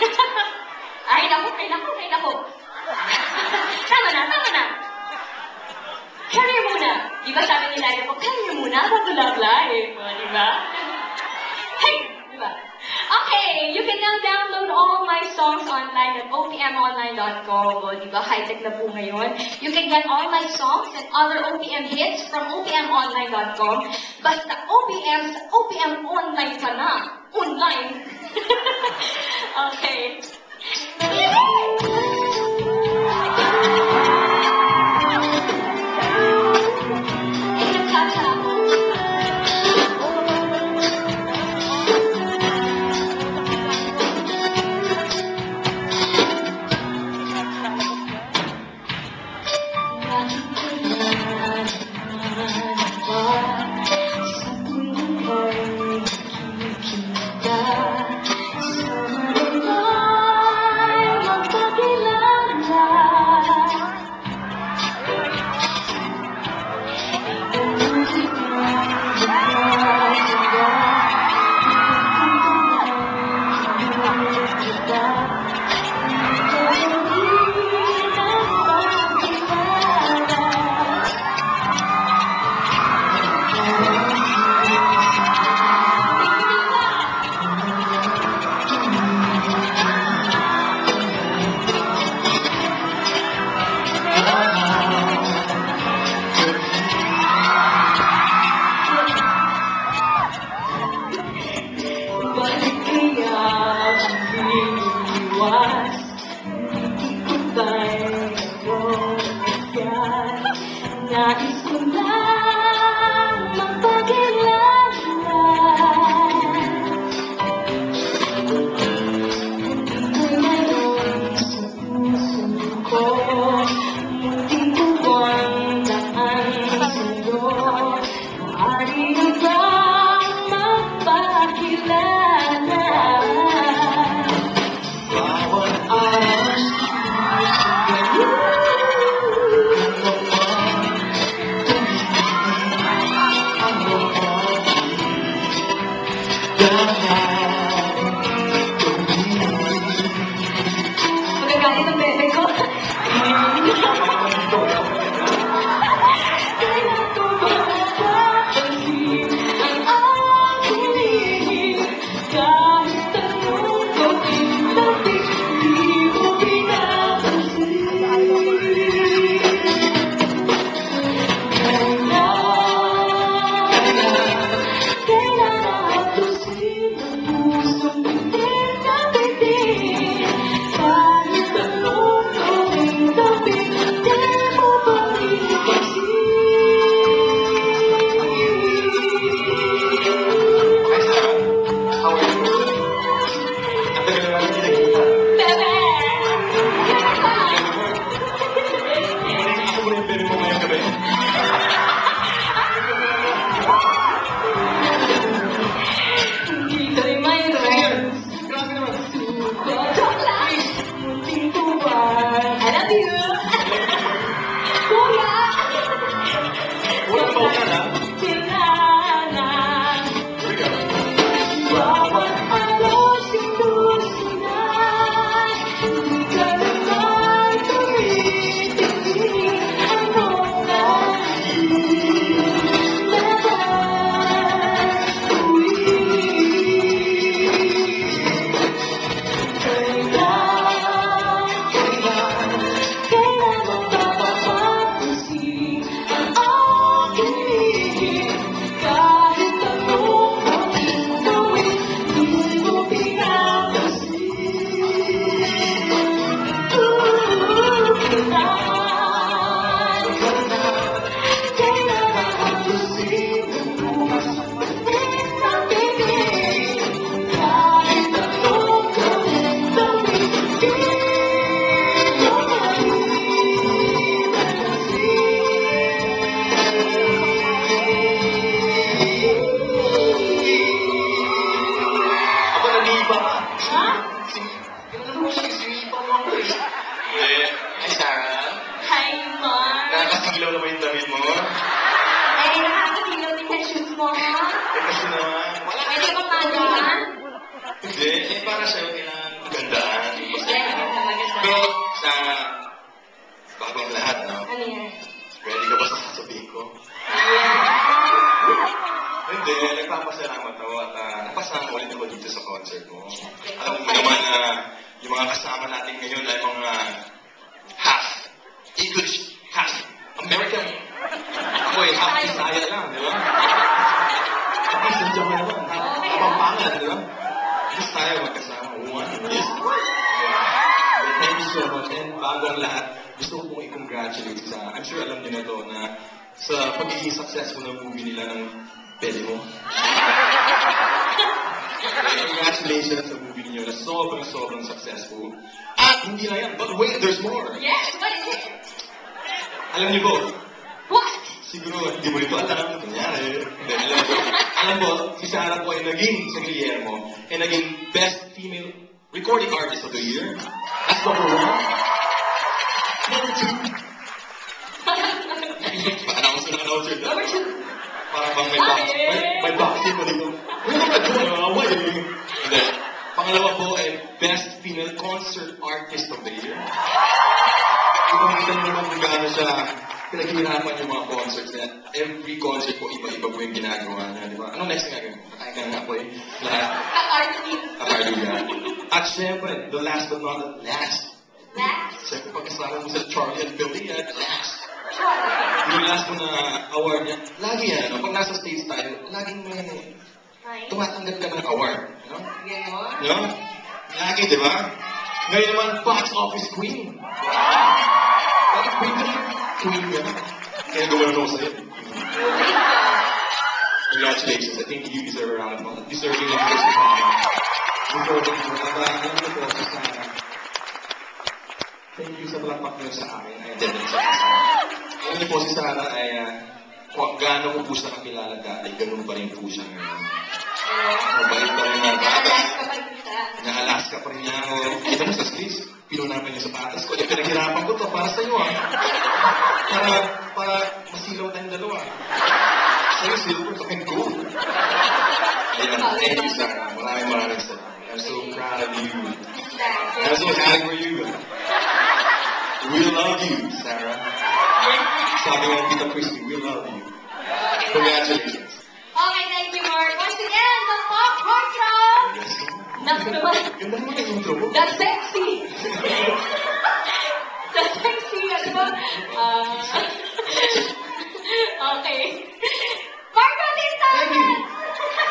Ay, naku, ay, naku, ay, naku. Tama na. Career muna. Di ba sabi ni Nadia ko, career muna, bago love life. Di ba? Hey! Di ba? Okay, you can now download all my songs online at opmonline.com. O, di ba? High-tech na po ngayon. You can get all my songs and other OPM hits from opmonline.com. Basta OPM sa OPM online ka na. Online. Okay. Nais ko lang magpakilala. Hindi mayroon sa puso ko, hindi ko ang daan sa'yo. Maaari na bang magpakilala? Bawat oras magagalit ang bebe ko. Kaya ko mapapansin ang aking lihim. Kahit tanong ko tabi, di mo pinapansin. Kailangan hatusin ang pusong pitin na pitin. Kahit tanong ko tabi, di mo pinapansin. Bebe! Hindi kayo mayroon. Joke lang! Munting tuwan. I love you! Kuya! Kailangan bawat araw sinusunod. Hindi ka naman tumitigil. Ano natin dapat kailangan mapapansin ang aking lihim. Kahit anong aking gawin, di mo pinapansin. Kailangan hatusin ang pusong pitin na pitin. Kahit anong gawin, di mo Ako nag-iiba ka. Ha? Ganun mo siya, sinipa mo ako eh. Hindi. Ay, Sarah. Hi, Mark. Nakakasilaw naman yung damit mo. Eh, nakakasilaw din sa shoes mo, ha? Eh, kasi naman. Wala ka Pwede ba nga dyan? Hindi. Eh, para sa'yo, kailangan Gandaan. Yes, maganda. Pero, sa bago ang lahat, no? Ano yan? Ready ka ba sa sasabihin ko? Hindi, nagpapasalamat ako at napasama ulit ako dito sa concert mo. Alam mo naman na yung mga kasama natin ngayon ay mga half English, half American. Ako eh, half Bisaya lang, di ba? Half Sandiyan ka naman, half Pampangan, di ba? Yes, tayo magkasama. One, yes. Well, thank you so much. And bago ang lahat, gusto ko pong i-congratulate sa, I'm sure alam niyo na to, na sa pagiging successful na movie nila ng pwede mo. Congratulations sa movie niyo na sobrang successful. At hindi lang yan, but wait, there's more. Yes, what is it? Alam niyo po, What? siguro hindi mo ito alam, kunyari. Hindi, alam mo, si Sarah po ay naging sa Guillermo, ay naging Best Female Recording Artist of the Year. That's number 1. Number 2. Pa-announcer na announcer. Number 2. Parang bang may boxing mo dito. Ano ka doon? Away. Hindi. Pangalawa po ay Best Female Concert Artist of the Year. Ipakita niyo naman kung gaano siya pinaghihirapan yung mga concerts niya. Every concert po, iba-iba po yung ginagawa niya, di ba? Anong next na gagawin? Kakain ka nga po eh. Lahat. Ka-artist. Ka. At syempre, the last but not the last. Last. Siyempre, pagkasama mo sa Charlie and Billy, at last. Sure. Yung last mo na award niya, lagi yan, no? Pag nasa stage tayo, laging may Hi. tumatanggap ka ng award. No? Ganon. No? Lagi, di ba? Ngayon naman, box office queen. Bakit queen ka? Queen ka. Kaya gawin ako sa'yo. Congratulations. I think you deserve a round of applause. Deserving of this time. Before the alam mo po sa thank you sa palakpak niyo sa akin. Ay, din sa kasama. Alam niyo po si Sarah ay kung gaano ko po siya nakilala dati, ganun pa rin po siya ngayon. Mabait pa rin na bata. Na-Alaska pa rin niya ako. Kita mo sa stage, pinunapan niya sapatos ko. Eh, pinaghirapan ko to para sa'yo para masilaw tayong dalawa. Sa'yo, silver, sa akin, gold. Ayan, thank you, Sarah. Maraming salamat. I'm so proud of you. I'm so happy for you. We love you, Sarah. Sabi nga Tita Christy, we love you. Congratulations. Okay, thank you, Mark. Once again, the Pop Heartthrob. Yes. Naku naman. Ganda naman ang intro mo. That's sexy. That's sexy, ano ba?